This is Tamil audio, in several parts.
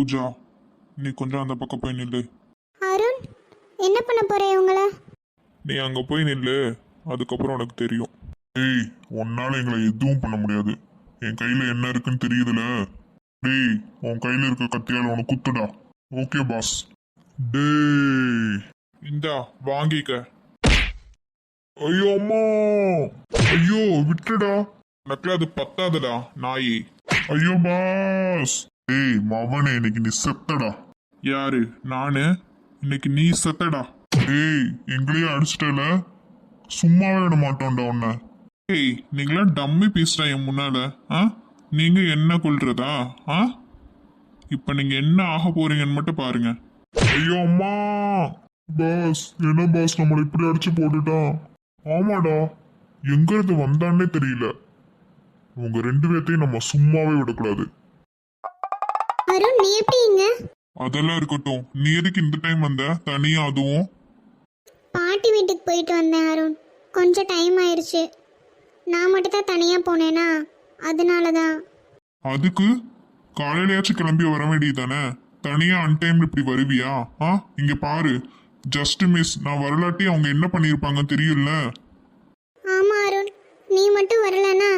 பூஜா, நீ கொஞ்சம் அந்த பக்கம் போய் நில்லு. அருண், என்ன பண்ண போறே உங்கள? நீ அங்க போய் நில்லு, அதுக்கப்புறம் உனக்கு தெரியும். ஏய், உன்னால எங்களை எதுவும் பண்ண முடியாது. என் கையில என்ன இருக்குன்னு தெரியுதுல. டேய், உன் கையில இருக்க கத்தியால உனக்கு குத்துடா. Okay pass. டேய், இந்தா வாங்கிக்க. ஐயோ அம்மா, ஐயோ விட்டுடா. நக்கல அது பத்தாதடா நாயி. ஐயோ பாஸ். ஏய் மவனே, இன்னைக்கு நீ செத்தடா. யாரு? நானு? இன்னைக்கு நீ செத்தடா. ஏய், எங்களையே அடிச்சிட்டல, சும்மாவே விட மாட்டோம்டா உன்ன. ஏய், நீங்களாம் டம்மி பேசுறா என் முன்னால. நீங்க என்ன கொள்றதா? இப்ப நீங்க என்ன ஆக போறீங்கன்னு மட்டும் பாருங்க. ஐயோ அம்மா. பாஸ், என்ன பாஸ் நம்மளை இப்படி அடிச்சு போட்டுட்டான்? ஆமாடா, எங்க இருந்து வந்தான்னே தெரியல. உங்க ரெண்டு பேர்த்தையும் நம்ம சும்மாவே விடக்கூடாது. அருண், நீ எப்படிங்க? அதெல்லாம் இருக்கட்டும், நீ எதுக்கு இந்த டைம் வந்த தனியா? அதுவும் பாட்டி வீட்டுக்கு போயிட்டு வந்தேன் அருண். கொஞ்சம் டைம் ஆயிருச்சு. நான் மட்டும் தான் தனியா போனேனா, அதனாலதான். அதுக்கு காலையிலயாச்சும் கிளம்பி வர வேண்டியதானே? தனியா அன்டைம் இப்படி வருவியா? இங்க பாரு, ஜஸ்ட் மிஸ். நான் வரலாட்டி அவங்க என்ன பண்ணிருப்பாங்கன்னு தெரியும்ல. ஆமா அருண், நீ மட்டும் வரலனா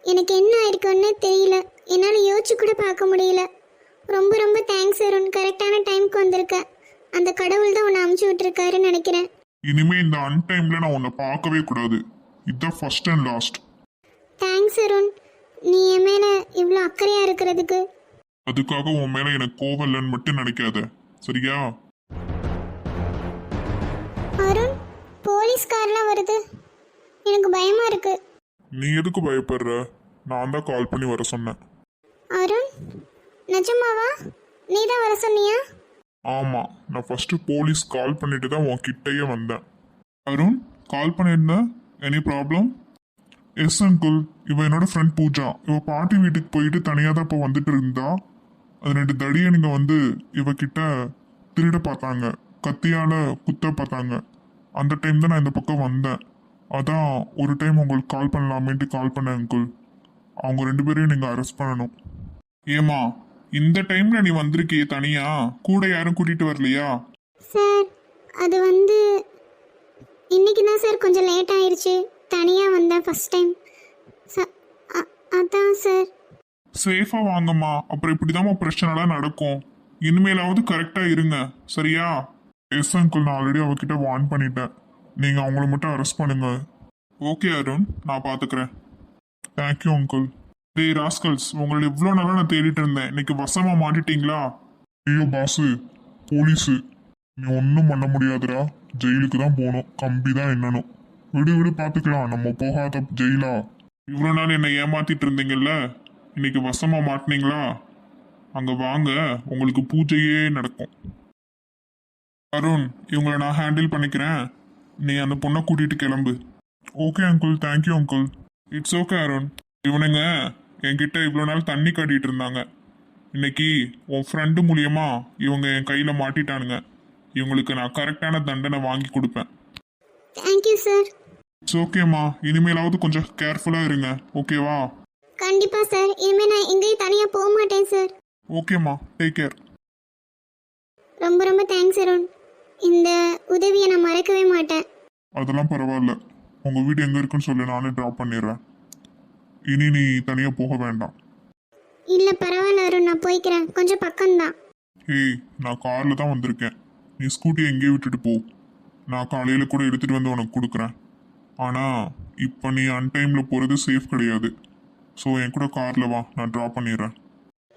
எனக்கு என்ன ஆயிருக்குன்னு தெரியல. என்னால யோசிச்சு கூட பார்க்க முடியல. ரொம்ப ரொம்ப தேங்க்ஸ் அருண். கரெக்டான டைம்க்கு வந்திருக்க. அந்த கடவுள் தான் உன்னை அமுச்சு விட்டுருக்காருன்னு நினைக்கிறேன். இனிமே இந்த அன்டைம்ல நான் உன்னை பார்க்கவே கூடாது. இதுதான் first and last. Thanks Arun, நீ என் மேல இவ்வளோ அக்கறையா இருக்கிறதுக்கு. அதுக்காக உன் மேல எனக்கு கோவம் இல்லைன்னு மட்டும் நினைக்காத, சரியா? அருண், போலீஸ்காரெல்லாம் வருது. எனக்கு பயமா இருக்கு. நீ எதுக்கு பயப்படுற? நான் தான் கால் பண்ணி வர சொன்னேன். அருண், நிஜமாவா? நீ தான் வர சொன்னியா? ஆமா, நான் ஃபர்ஸ்ட் போலீஸ் கால் பண்ணிட்டு தான் உன் கிட்டயே வந்தேன். அருண், கால் பண்ணியிருந்தேன். Any problem? எஸ் அங்கிள், இவ என்னோட ஃப்ரெண்ட் பூஜா. இவ பாட்டி வீட்டுக்கு போயிட்டு தனியாக தான் இப்போ வந்துட்டு இருந்தா. அது 2 தடியனுங்க வந்து இவகிட்ட திருட பார்த்தாங்க, கத்தியால குத்த பார்த்தாங்க. அந்த டைம் தான் நான் இந்த பக்கம் வந்தேன். அதான் ஒரு டைம் உங்களுக்கு கால் பண்ணலாமேன்ட்டு கால் பண்ணேன் அங்கிள். அவங்க 2 பேரையும் நீங்கள் அரெஸ்ட் பண்ணணும். ஏமா, இந்த டைம்ல நீ வந்திருக்கிய தனியா? கூட யாரும் கூட்டிட்டு வரலையா? சார், அது வந்து இன்னைக்கு தான் சார் கொஞ்சம் லேட் ஆயிருச்சு. தனியாக வந்தேன் ஃபர்ஸ்ட் டைம். அதான் சார். சேஃபா வாங்கம்மா, அப்புறம் இப்படிதான் பிரச்சனைலாம் நடக்கும். இனிமேலாவது கரெக்டா இருங்க, சரியா? எஸ் அங்கிள், நான் ஆல்ரெடி அவகிட்ட வார்ன் பண்ணிட்டேன். நீங்க அவங்கள மட்டும் அரெஸ்ட் பண்ணுங்க. ஓகே அருண், நான் பாத்துக்கிறேன். Thank you uncle. டேய் ராஸ்கல்ஸ், உங்களை இவ்வளோ நாளாக நான் தேடிட்டு இருந்தேன். இன்னைக்கு வசமா மாட்டிட்டீங்களா? ஐயோ பாசு, போலீஸு, நீ ஒன்றும் பண்ண முடியாதுடா. ஜெயிலுக்கு தான் போகணும், கம்பி தான் எண்ணணும். விடு விடு, பார்த்துக்கலாம். நம்ம போகாத ஜெயிலா? இவ்வளோ நாள் என்னை ஏமாத்திட்டு இருந்தீங்கல்ல, இன்னைக்கு வசமா மாட்டினீங்களா? அங்கே வாங்க, உங்களுக்கு பூஜையே நடக்கும். அருண், இவங்களை நான் ஹேண்டில் பண்ணிக்கிறேன். நீ அந்த பொண்ணை கூட்டிட்டு கிளம்பு. Okay uncle, thank you uncle. It's okay Arun. இவனுங்க என்கிட்ட இவ்வளோ நாள் தண்ணி காட்டிட்டு இருந்தாங்க. இன்னைக்கு உன் ஃப்ரெண்டு மூலியமா இவங்க என் கையில் மாட்டிட்டானுங்க. இவங்களுக்கு நான் கரெக்டான தண்டனை வாங்கி கொடுப்பேன். Thank you sir. இட்ஸ் ஓகேம்மா, இனிமேலாவது கொஞ்சம் கேர்ஃபுல்லாக இருங்க, ஓகேவா? கண்டிப்பா சார். இனிமே நான் எங்கேயும் தனியாக போக மாட்டேன் சார். ஓகேம்மா, டேக் கேர். ரொம்ப ரொம்ப தேங்க்ஸ் அருண். இந்த உதவியை நான் மறக்கவே மாட்டேன். அதெல்லாம் பரவாயில்ல. உங்கள் வீடு எங்கே இருக்குன்னு சொல்லி நானே ட்ராப் பண்ணிடுறேன். இனி நீ தனியாக போக வேண்டாம். இல்லை பரவாயில்ல அருண், நான் போய்க்கிறேன். கொஞ்சம் பக்கம்தான். ஏய், நான் காரில் தான் வந்திருக்கேன். நீ ஸ்கூட்டியை எங்கேயே விட்டுட்டு போ. நான் காலையில் கூட எடுத்துகிட்டு வந்து உனக்கு கொடுக்குறேன். ஆனால் இப்போ நீ அன்டைமில் போகிறது சேஃப் கிடையாது. ஸோ என் கூட காரில் வா, நான் ட்ராப் பண்ணிடுறேன்.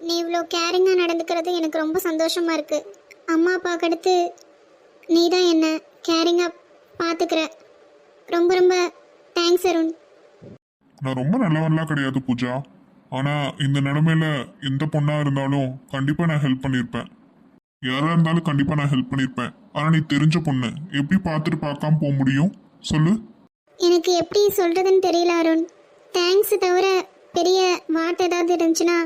நீ இவ்வளோ கேரிங்காக நடந்துக்கிறது எனக்கு ரொம்ப சந்தோஷமாக இருக்குது. அம்மா அப்பாவுக்கு அடுத்து நீ தான் என்ன கேரிங்காக பார்த்துக்கிற. ரொம்ப ரொம்ப தேங்க்ஸ் அருண். நான் ரொம்ப நல்லவன்லாம் கிடையாது பூஜா. ஆனால் இந்த நிலமையில எந்த பொண்ணாக இருந்தாலும் கண்டிப்பாக நான் ஹெல்ப் பண்ணியிருப்பேன். யாராக இருந்தாலும் கண்டிப்பாக நான் ஹெல்ப் பண்ணியிருப்பேன். ஆனால் நீ தெரிஞ்ச பொண்ணு, எப்படி பார்த்துட்டு பார்க்காம போக முடியும் சொல்லு? எனக்கு எப்படி சொல்கிறதுன்னு தெரியல அருண். தேங்க்ஸ் தவிர பெரிய வார்த்தை ஏதாவது இருந்துச்சுன்னா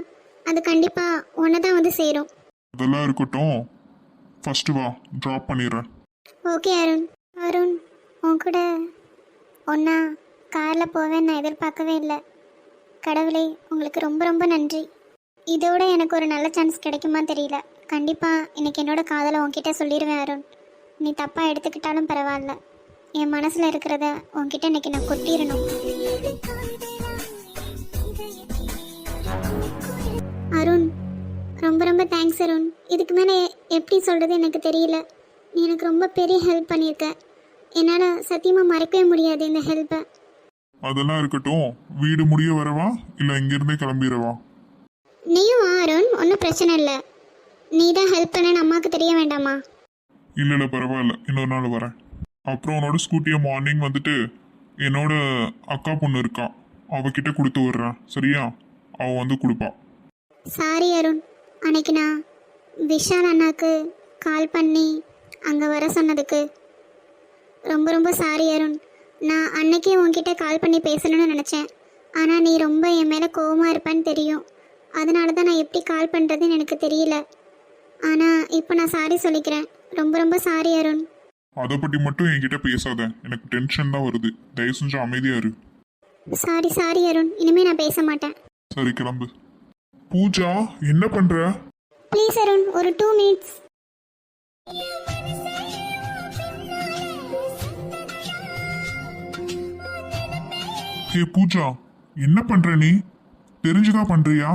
அது கண்டிப்பாக ஒன்று தான் வந்து சேரும். அதெல்லாம் இருக்கட்டும், ஃபர்ஸ்ட் வா, ட்ராப் பண்ணிடுறேன். ஓகே அருண். அருண், உன் கூட ஒன்றா காரில் போவேன்னு நான் எதிர்பார்க்கவே இல்லை. கடவுளே, உங்களுக்கு ரொம்ப ரொம்ப நன்றி. இதோட எனக்கு ஒரு நல்ல சான்ஸ் கிடைக்குமா தெரியல. கண்டிப்பாக இன்னைக்கு என்னோட காதலை உன்கிட்ட சொல்லிடுவேன் அருண். நீ தப்பாக எடுத்துக்கிட்டாலும் பரவாயில்ல. என் மனசில் இருக்கிறத உன்கிட்ட இன்னைக்கு நான் கொட்டிடணும். அருண், ரொம்ப ரொம்ப தேங்க்ஸ் அருண். இதுக்கு மேலே எப்படி சொல்கிறது எனக்கு தெரியல. நீ எனக்கு ரொம்ப பெரிய ஹெல்ப் பண்ணியிருக்க. என்னால் சத்தியமாக மறக்கவே முடியாது இந்த ஹெல்ப்பை. அதெல்லாம் இருக்கட்டும், வீடு முடிய வரவா இல்லை இங்கிருந்தே கிளம்பிடவா? நீயும் வா அருண், ஒன்றும் பிரச்சனை இல்லை. நீ தான் ஹெல்ப் பண்ணன்னு அம்மாவுக்கு தெரிய வேண்டாமா? இல்லை பரவாயில்ல, இன்னொரு நாள் வரேன். அப்புறம் உன்னோட ஸ்கூட்டியை மார்னிங் வந்துட்டு என்னோட அக்கா பொண்ணு இருக்கா, அவகிட்ட கொடுத்து விடுறேன், சரியா? அவள் வந்து கொடுப்பா. சாரி அருண், அன்னைக்கு நான் விஷால் அண்ணாக்கு கால் பண்ணி அங்கே வர சொன்னதுக்கு ரொம்ப ரொம்ப சாரி அருண். நான் அன்னைக்கே உன்கிட்ட கால் பண்ணி பேசணும்னு நினச்சேன். ஆனால் நீ ரொம்ப என் மேலே கோவமாக இருப்பேன்னு தெரியும். அதனால தான் நான் எப்படி கால் பண்ணுறதுன்னு எனக்கு தெரியல. ஆனால் இப்போ நான் சாரி சொல்லிக்கிறேன். ரொம்ப ரொம்ப சாரி அருண். அதை பற்றி மட்டும் என்கிட்ட பேசாத, எனக்கு டென்ஷன் தான் வருது. தயவு செஞ்சு அமைதியா இரு. சாரி அருண், இனிமேல் நான் பேச மாட்டேன். சரி கிளம்பு. பூஜா, என்ன பண்ற? ப்ளீஸ் அருண், ஒரு 2 minutes. ஹே பூஜா, என்ன பண்ற நீ? தெரிஞ்சுதான் பண்றியா?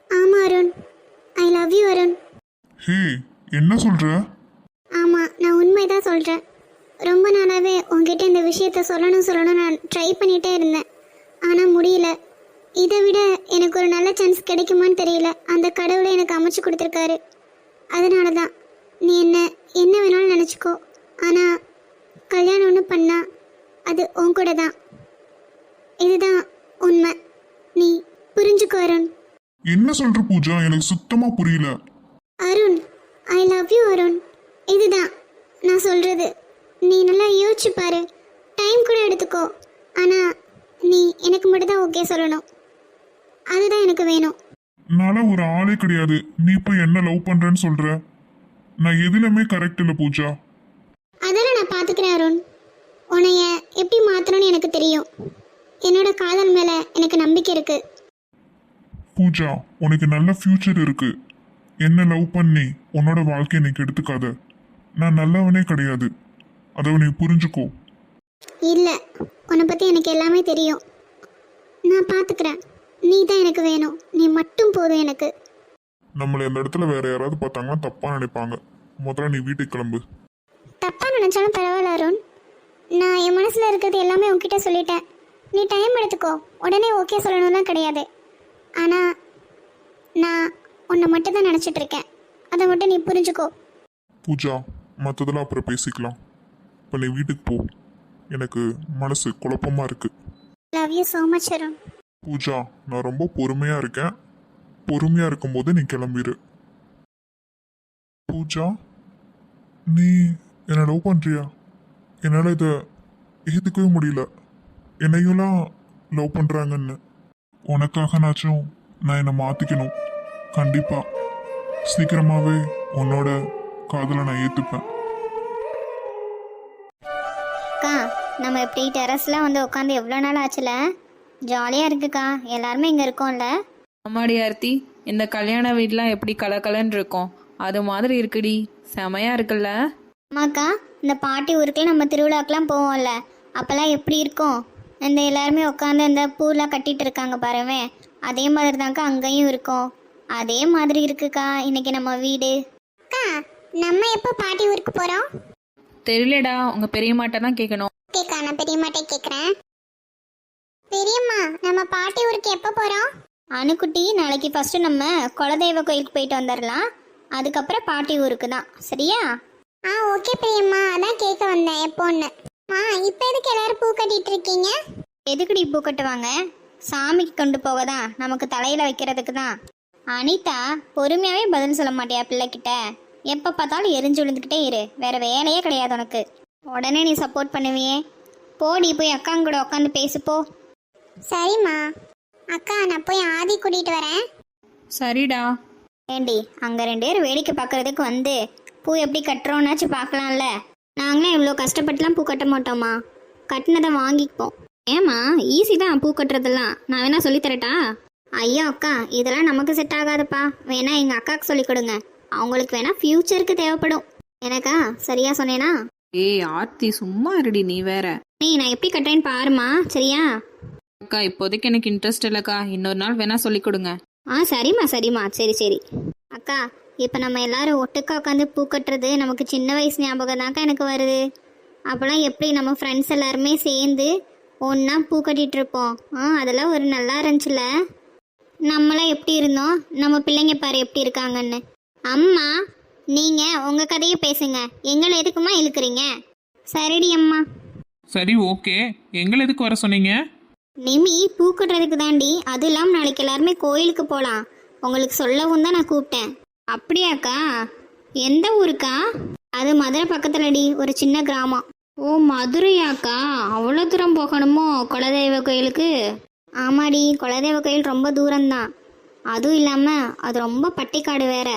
ஆமாம் Arun, I love you Arun. Hey, என்ன சொல்ற? ஆமாம், நான் உண்மை தான் சொல்கிறேன். ரொம்ப நாளாகவே உங்ககிட்ட இந்த விஷயத்த சொல்லணும் நான் ட்ரை பண்ணிகிட்டே இருந்தேன். ஆனால் முடியல. இதை விட எனக்கு ஒரு நல்ல சான்ஸ் கிடைக்குமான்னு தெரியல. அந்த கடவுளை எனக்கு அமைச்சு கொடுத்துருக்காரு. அதனால தான் நீ என்ன வேணாலும் நினச்சிக்கோ. ஆனால் கல்யாணம் ஒன்று பண்ணா அது உன் கூட தான். இதுதான் உண்மை. நீ புரிஞ்சுக்கோ அருண். என்ன சொல்ற பூஜா? எனக்கு சுத்தமா புரியல. Arun, I love you Arun. இதுதான் நான் சொல்கிறது. நீ நல்லா யோசிச்சு பாரு. டைம் கூட எடுத்துக்கோ. ஆனால் நீ எனக்கு மட்டும் தான் ஓகே சொல்லணும். அதுதான் எனக்கு வேணும். நாள ஒரு ஆளே கிடையாது, நீ போய் என்ன லவ் பண்றேன்னு சொல்ற? நான் எதுலமே கரெக்ட் இல்லை பூஜா. அதெல்லாம் நான் பார்த்துக்கிறேன் அருண். உன்னைய எப்படி மாற்றணும்னு எனக்கு தெரியும். என்னோட காதல் மேலே எனக்கு நம்பிக்கை இருக்கு. பூஜா, உனக்கு நல்ல ஃபியூச்சர் இருக்கு. என்ன லவ் பண்ணி உன்னோட வாழ்க்கையை நீ கெடுத்துக்காத. நான் நல்லவனே கிடையாது, அதை நீ புரிஞ்சுக்கோ. இல்லை, உன்னை பற்றி எனக்கு எல்லாமே தெரியும். நான் பார்த்துக்கிறேன். நீ தான் எனக்கு வேணும். நீ மட்டும் போதும் எனக்கு. நம்மளை இந்த இடத்துல வேற யாராவது பார்த்தாங்கன்னா தப்பா நினைப்பாங்க. முதல்ல நீ வீட்டுக்கு கிளம்பு. தப்பாக நினச்சாலும் பரவாயில்ல அருண். நான் என் மனசில் இருக்கிறது எல்லாமே உன்கிட்ட சொல்லிட்டேன். நீ டைம் எடுத்துக்கோ. உடனே ஓகே சொல்லணும்லாம் கிடையாது. ஆனால் நான் உன்னை மட்டும் தான் நினச்சிட்டு இருக்கேன். அதை மட்டும் நீ புரிஞ்சுக்கோ. பூஜா, மற்றதெல்லாம் அப்புறம் பேசிக்கலாம். இப்போ நீ வீட்டுக்கு போ. எனக்கு மனசு குழப்பமா இருக்கு. Love you so much Arun. Pooja, நான் ரொம்ப பொறுமையா இருக்கேன். பொறுமையா இருக்கும்போது நீ கிளம்பிடு. பூஜா, நீ என்ன லவ் பண்றியா? என்னால் இதை ஏற்றுக்கவே முடியல. என்னையும்லாம் லவ் பண்ணுறாங்கன்னு. உனக்காகனாச்சும் நான் என்னை மாற்றிக்கணும். கண்டிப்பாக சீக்கிரமாகவே உன்னோட காதலை நான் ஏற்றுப்பேன். அக்கா, நம்ம இப்படி டெரஸ்லாம் வந்து உட்காந்து எவ்வளோ நாள் ஆச்சுல? ஜாலியாக இருக்குக்கா. எல்லாருமே இங்கே இருக்கோம்ல. அம்மாடி ஆர்த்தி, இந்த கல்யாண வீடெலாம் எப்படி கலகலன்னு இருக்கும் அது மாதிரி இருக்குடி. செமையா இருக்குல்ல? அம்மாக்கா, இந்த பாட்டி ஊருக்குலாம் நம்ம திருவிழாக்கெலாம் போவோம்ல, அப்போல்லாம் எப்படி இருக்கும்? இந்த எல்லாருமே உட்காந்து இந்த பூலாம் கட்டிட்டு இருக்காங்க பாருவேன். அதே மாதிரி தான்க்கா அங்கேயும் இருக்கும். அதே மாதிரி இருக்குக்கா இன்னைக்கு நம்ம வீடு. அக்கா, நம்ம எப்போ பாட்டி ஊருக்கு போகிறோம்? தெரியலடா, உங்க பெரியம்மாட்ட தான் கேட்கணும். கேக்கா, நான் பெரியம்மாட்டே கேட்குறேன். பெரியம்மா, நம்ம பாட்டி ஊருக்கு எப்போ போகிறோம்? அணுக்குட்டி, நாளைக்கு ஃபஸ்ட்டு நம்ம குலதெய்வ கோயிலுக்கு போயிட்டு வந்துடலாம். அதுக்கப்புறம் பாட்டி ஊருக்கு தான், சரியா? ஓகே பெரியம்மா, அதான் கேட்க வந்தேன் எப்போன்னு. இப்போ எதுக்கு எல்லாரும் பூ கட்டிட்டு இருக்கீங்க? எதுக்குடி பூ கட்டுவாங்க? சாமிக்கு கொண்டு போக தான், நமக்கு தலையில் வைக்கிறதுக்கு தான். அனிதா, பொறுமையாகவே பதில் சொல்ல மாட்டியா பிள்ளைகிட்ட? எப்போ பார்த்தாலும் எரிஞ்சு விழுந்துக்கிட்டே இரு, வேற வேலையே கிடையாது உனக்கு. உடனே நீ சப்போர்ட் பண்ணுவியே. போடி, போய் அக்காங்க கூட உட்காந்து பேசுப்போ. சரிம்மா. அக்கா, நான் போய் ஆதி கூட்டிகிட்டு வரேன். சரிடா. ஏண்டி, அங்கே 2 பேர் வேடிக்கை பார்க்கறதுக்கு வந்து பூ எப்படி கட்டுறோன்னாச்சும் பார்க்கலாம்ல. நாங்களே இவ்வளோ கஷ்டப்பட்டுலாம் பூ கட்ட மாட்டோம்மா. கட்டினதை வாங்கிப்போம். ஏம்மா, ஈஸி தான் பூ கட்டுறதெல்லாம். நான் வேணா சொல்லித்தரட்டா? ஐயோ அக்கா, இதெல்லாம் நமக்கு செட் ஆகாதுப்பா. வேணா எங்க அக்காவுக்கு சொல்லி கொடுங்க. அவங்களுக்கு வேணா ஃபியூச்சருக்கு தேவைப்படும். எனக்கா சரியா சொன்னேனா? ஏய் ஆர்த்தி சும்மா இருடி நீ வேற. நீ நான் எப்படி கட்டுறேன்னு பாருமா, சரியா? அக்கா இப்போதைக்கு எனக்கு இன்ட்ரெஸ்ட் இல்லைக்கா, இன்னொரு நாள் வேணா சொல்லி கொடுங்க. சரிம்மா சரிம்மா, சரி சரி. அக்கா, இப்போ நம்ம எல்லாரும் ஒட்டுக்கா உட்காந்து பூ கட்டுறது நமக்கு சின்ன வயசு ஞாபகம் தான்க்கா எனக்கு வருது. அப்போலாம் எப்படி நம்ம ஃப்ரெண்ட்ஸ் எல்லாருமே சேர்ந்து ஒன்றா பூ கட்டிகிட்டு இருப்போம். அதெல்லாம் ஒரு நல்லா இருந்துச்சுல. நம்மளாம் எப்படி இருந்தோம், நம்ம பிள்ளைங்க பாரு எப்படி இருக்காங்கன்னு. அம்மா, நீங்கள் உங்கள் கதையை பேசுங்க, எங்களை எதுக்குமா இழுக்கிறீங்க? சரிடி அம்மா. சரி ஓகே, எங்களை எதுக்கு வர சொன்னீங்க? நிமி, பூ கட்டுறதுக்கு தாண்டி. அது இல்லாமல் நாளைக்கு எல்லாருமே கோயிலுக்கு போகலாம். உங்களுக்கு சொல்லவும் தான் நான் கூப்பிட்டேன். அப்படியாக்கா? எந்த ஊருக்கா? அது மதுரை பக்கத்துலடி, ஒரு சின்ன கிராமம். ஓ மதுரையாக்கா? அவ்வளோ தூரம் போகணுமோ குலதெய்வ கோயிலுக்கு? ஆமாடி, குலதெய்வ கோயில் ரொம்ப தூரம்தான். அதுவும் இல்லாமல் அது ரொம்ப பட்டிக்காடு வேற.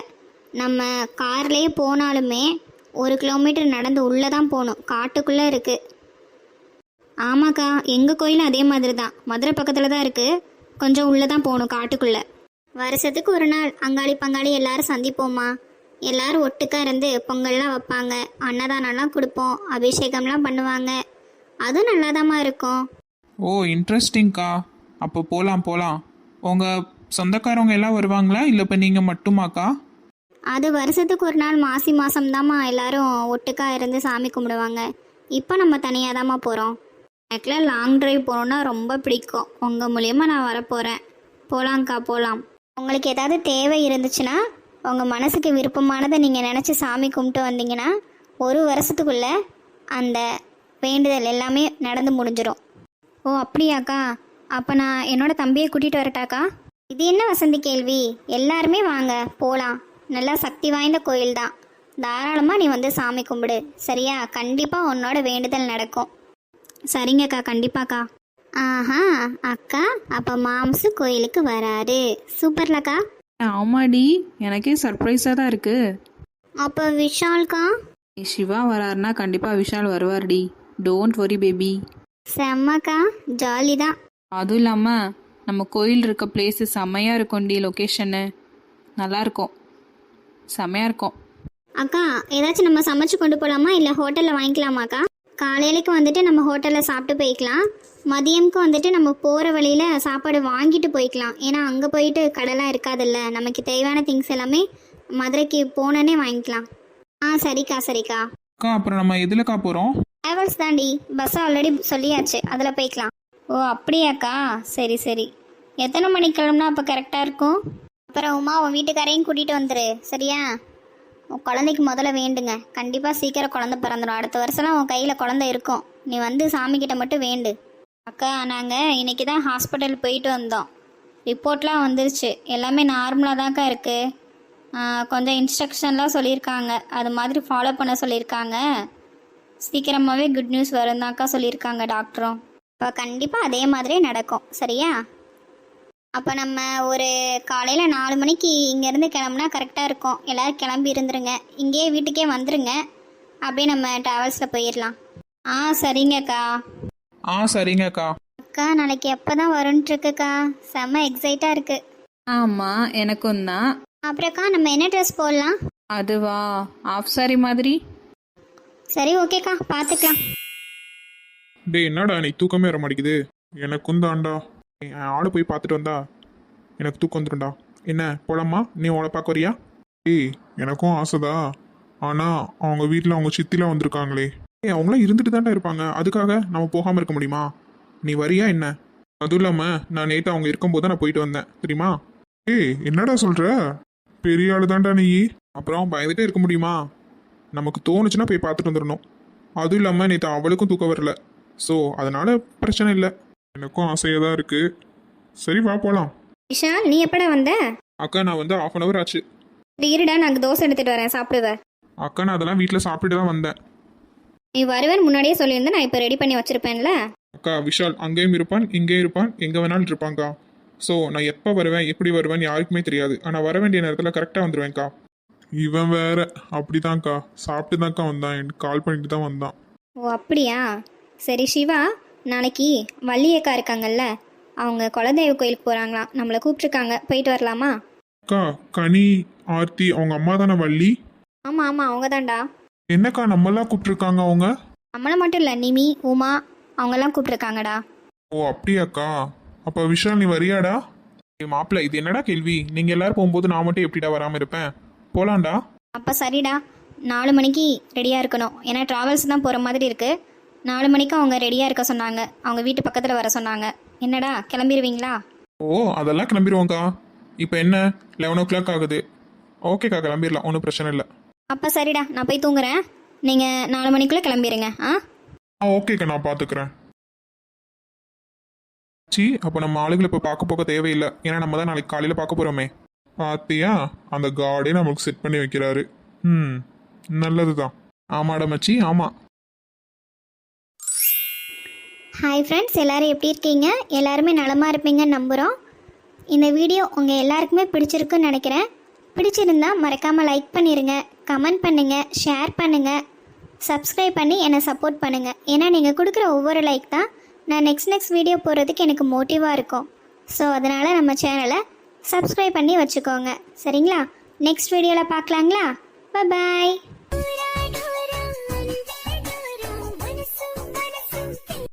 நம்ம கார்லேயே போனாலுமே 1 கிலோமீட்டர் நடந்து உள்ளே தான் போகணும், காட்டுக்குள்ளே இருக்குது. ஆமாக்கா, எங்கள் கோயிலும் அதே மாதிரி தான், மதுரை பக்கத்தில் தான் இருக்குது. கொஞ்சம் உள்ளே தான் போகணும், காட்டுக்குள்ளே. வருஷத்துக்கு ஒரு நாள் அங்காளி பங்காளி எல்லாரும் சந்திப்போம்மா. எல்லாரும் ஒட்டுக்கா இருந்து பொங்கல்லாம் வைப்பாங்க, அன்னதானம்லாம் கொடுப்போம், அபிஷேகம்லாம் பண்ணுவாங்க. அதுவும் நல்லாதாம்மா இருக்கும். ஓ இன்ட்ரெஸ்டிங்க்கா. அப்போ போகலாம் போகலாம். உங்கள் சொந்தக்காரவங்க எல்லாம் வருவாங்களா, இல்லை இப்போ நீங்கள் மட்டுமாக்கா? அது வருஷத்துக்கு ஒரு நாள் மாசி மாதம்தாம்மா எல்லாரும் ஒட்டுக்கா இருந்து சாமி கும்பிடுவாங்க. இப்போ நம்ம தனியாக தாம்மா போகிறோம். எனக்குலாம் லாங் டிரைவ் போகணுன்னா ரொம்ப பிடிக்கும். உங்கள் மூலியமாக நான் வரப்போகிறேன். போகலாங்க்கா போகலாம். உங்களுக்கு ஏதாவது தேவை இருந்துச்சுன்னா உங்கள் மனசுக்கு விருப்பமானதை நீங்கள் நினச்சி சாமி கும்பிட்டு வந்தீங்கன்னா 1 வருஷத்துக்குள்ளே அந்த வேண்டுதல் எல்லாமே நடந்து முடிஞ்சிடும். ஓ அப்படியாக்கா? அப்போ நான் என்னோட தம்பியை கூட்டிகிட்டு வரட்டாக்கா? இது என்ன வசந்தி கேள்வி? எல்லாருமே வாங்க போகலாம். நல்லா சக்தி வாய்ந்த கோயில் தான். தாராளமாக நீ வந்து சாமி கும்பிடு, சரியா? கண்டிப்பாக உன்னோட வேண்டுதல் நடக்கும். சரிங்கக்கா, கண்டிப்பாக்கா. ஆஹா அக்கா, அப்போ மாம்சு கோயிலுக்கு வராரு. சூப்பர்லக்கா. ஆமாடி, எனக்கே சர்ப்ரைஸாக தான் இருக்கு. அப்போ விஷால்க்கா? சிவா வராருன்னா கண்டிப்பாக விஷால் வருவார்டி. Don't worry baby. செம்மக்கா, ஜாலி தான். அதுவும் இல்லாமல் நம்ம கோயில் இருக்க பிளேஸு செம்மையாக இருக்கும்டி. லொக்கேஷனு நல்லாயிருக்கும், செம்மையாக இருக்கும். அக்கா, ஏதாச்சும் நம்ம சமைச்சு கொண்டு போகலாமா, இல்லை ஹோட்டலில் வாங்கிக்கலாமாக்கா? காலையிலைக்கு வந்துட்டு நம்ம ஹோட்டலில் சாப்பிட்டு போய்க்கலாம். மதியம்க்கு வந்துட்டு நம்ம போகிற வழியில் சாப்பாடு வாங்கிட்டு போய்க்கலாம். ஏன்னா அங்கே போயிட்டு கடைலாம் இருக்காதுல்ல. நமக்கு தேவையான திங்ஸ் எல்லாமே மதுரைக்கு போனோன்னே வாங்கிக்கலாம். சரிக்கா சரிக்கா. அக்கா அப்புறம் நம்ம எதுலக்கா போகிறோம்? டிராவல்ஸ் தாண்டி, பஸ் ஆல்ரெடி சொல்லியாச்சு, அதில் போய்க்கலாம். ஓ அப்படியாக்கா? சரி சரி. எத்தனை மணிக்கு கிளம்புனா அப்போ கரெக்டாக இருக்கும்? அப்புறம் உமா, உன் வீட்டுக்காரையும் கூட்டிகிட்டு வந்துரு, சரியா? உன் குழந்தைக்கு முதல்ல வேண்டுங்க. கண்டிப்பாக சீக்கிரம் குழந்தை பிறந்துடும். அடுத்த வருஷம்லாம் உன் கையில் குழந்தை இருக்கும். நீ வந்து சாமிக்கிட்ட மட்டும் வேண்டு. அக்கா, நாங்கள் இன்றைக்கி தான் ஹாஸ்பிட்டல் போயிட்டு வந்தோம். ரிப்போர்ட்லாம் வந்துருச்சு, எல்லாமே நார்மலாக தான்க்கா இருக்குது. கொஞ்சம் இன்ஸ்ட்ரக்ஷன்லாம் சொல்லியிருக்காங்க, அது மாதிரி ஃபாலோ பண்ண சொல்லியிருக்காங்க. சீக்கிரமாகவே குட் நியூஸ் வரும் தான்க்கா சொல்லியிருக்காங்க டாக்டரும். இப்போ கண்டிப்பாக அதே மாதிரியே நடக்கும், சரியா? அப்போ நம்ம ஒரு காலையில் 4 மணிக்கு இங்கேருந்து கிளம்புனா கரெக்டாக இருக்கும். எல்லோரும் கிளம்பி இருந்துருங்க, இங்கேயே வீட்டுக்கே வந்துருங்க. அப்படியே நம்ம ட்ராவல்ஸில் போயிடலாம். சரிங்கக்கா. சரிங்கக்கா. அக்கா, நாளைக்கு எப்போ தான் வரும்ன்ட்ருக்குக்கா. செம்ம எக்ஸைட்டாக இருக்குது. ஆமாம், எனக்கும் தான். அப்புறம்க்கா, நம்ம என்ன ட்ரெஸ் போடலாம்? அதுவா, ஆஃப் சாரி மாதிரி. சரி ஓகேக்கா, பார்த்துக்கலாம். டேய் என்னடா நீ தூக்கமே வர மாட்டேங்குது? எனக்கும் தான்டா. என் ஆளை போய் பார்த்துட்டு வந்தா எனக்கு தூக்கம் வந்துடும்டா. என்ன போலாமா? நீ அவளை பார்க்க வரியா? ஏய் எனக்கும் ஆசைதா. ஆனால் அவங்க வீட்டில் அவங்க சித்திலாம் வந்திருக்காங்களே. அவங்களாம் இருந்துட்டு தான்டா இருப்பாங்க, அதுக்காக நம்ம போகாமல் இருக்க முடியுமா? நீ வரியா என்ன? அதுவும் இல்லாமல் நான் நேற்று அவங்க இருக்கும்போது தான் நான் போயிட்டு வந்தேன், தெரியுமா? ஏய் என்னடா சொல்கிற? பெரிய ஆள் தான்டா நீ. அப்புறம் பயந்துட்டே இருக்க முடியுமா? நமக்கு தோணுச்சுன்னா போய் பார்த்துட்டு வந்துடணும். அதுவும் இல்லாமல் நேற்று அவளுக்கும் தூக்கம் வரல. ஸோ அதனால் பிரச்சனை இல்லை. எனக்கும் ஆசையாக தான் இருக்குது. சரி வா போகலாம். விஷால், நீ எப்படா வந்த? அக்கா நான் வந்து 1/2 hour ஆச்சு. இருடா, நாங்கள் தோசை எடுத்துகிட்டு வரேன், சாப்பிடுவேன். அக்கா நான் அதெல்லாம் வீட்டில் சாப்பிட்டுட்டு தான் வந்தேன். நீ வருவேன் முன்னாடியே சொல்லியிருந்தேன், நான் இப்போ ரெடி பண்ணி வச்சுருப்பேன்ல. அக்கா விஷால் அங்கேயும் இருப்பான் இங்கேயும் இருப்பான், எங்கே வேணாலும் இருப்பாங்க்கா. ஸோ நான் எப்போ வருவேன் எப்படி வருவேன் யாருக்குமே தெரியாது. ஆனால் வர வேண்டிய நேரத்தில் கரெக்டாக வந்துடுவேன்க்கா. இவன் வேற அப்படிதான்க்கா, சாப்பிட்டு தான்க்கா வந்தான், எனக்கு கால் பண்ணிட்டு தான் வந்தான். ஓ அப்படியா? சரி சிவா, நாளைக்கு வள்ளியக்கா இருக்காங்கல்ல, அவங்க குலதெய்வ கோயிலுக்கு போகிறாங்களாம், நம்மளை கூப்பிட்ருக்காங்க, போயிட்டு வரலாமா? அக்கா கனி ஆர்த்தி அவங்க அம்மா தானே வள்ளி? ஆமாம் ஆமாம், அவங்க தான்டா. என்னக்கா நம்மளாம் கூப்பிட்டுருக்காங்க அவங்க? நம்மளை மட்டும் இல்லை, நிமி உமா அவங்கெல்லாம் கூப்பிட்ருக்காங்கடா. ஓ அப்படியாக்கா. அப்போ விஷால் நீ வரியாடா? மாப்பிள்ள இது என்னடா கேள்வி? நீங்கள் எல்லாரும் போகும்போது நான் மட்டும் எப்படிடா வராமல் இருப்பேன்? போலாம்டா. அப்போ சரிடா, 4 மணிக்கு ரெடியாக இருக்கணும். ஏன்னா ட்ராவல்ஸ் தான் போகிற மாதிரி இருக்குது. 4 மணிக்கு அவங்க ரெடியாக இருக்க சொன்னாங்க. அவங்க வீட்டு பக்கத்தில் வர சொன்னாங்க. என்னடா கிளம்பிடுவீங்களா? ஓ அதெல்லாம் கிளம்பிடுவோங்க்கா. இப்போ என்ன 11 ஆகுது. ஓகேக்கா கிளம்பிடலாம், ஒன்றும் பிரச்சனை இல்லை. அப்போ சரிடா, நான் போய் தூங்குறேன். நீங்கள் 4 மணிக்குள்ளே கிளம்பிடுங்க. ஓகேக்கா நான் பார்த்துக்கிறேன். அப்போ நம்ம ஆளுகளை இப்போ பார்க்க போக தேவையில்லை, ஏன்னா நம்ம தான் நாளைக்கு காலையில் பார்க்க போகிறோமே. பார்த்தியா அந்த கார்டே நமக்கு செட் பண்ணி வைக்கிறாரு. நல்லது தான். ஆமாடா மச்சி, ஆமாம். ஹாய் ஃப்ரெண்ட்ஸ், எல்லோரும் எப்படி இருக்கீங்க? எல்லாருமே நலமாக இருப்பீங்கன்னு நம்புகிறோம். இந்த வீடியோ உங்கள் எல்லாருக்குமே பிடிச்சிருக்குன்னு நினைக்கிறேன். பிடிச்சிருந்தா மறக்காமல் லைக் பண்ணிடுங்க, கமெண்ட் பண்ணுங்கள், ஷேர் பண்ணுங்கள், சப்ஸ்கிரைப் பண்ணி என்னை சப்போர்ட் பண்ணுங்கள். ஏன்னா நீங்கள் கொடுக்குற ஒவ்வொரு லைக் தான் நான் நெக்ஸ்ட் வீடியோ போடுறதுக்கு எனக்கு மோட்டிவாக இருக்கும். ஸோ அதனால் நம்ம சேனலை சப்ஸ்கிரைப் பண்ணி வச்சுக்கோங்க, சரிங்களா? நெக்ஸ்ட் வீடியோவில் பார்க்கலாங்களா? பாய்.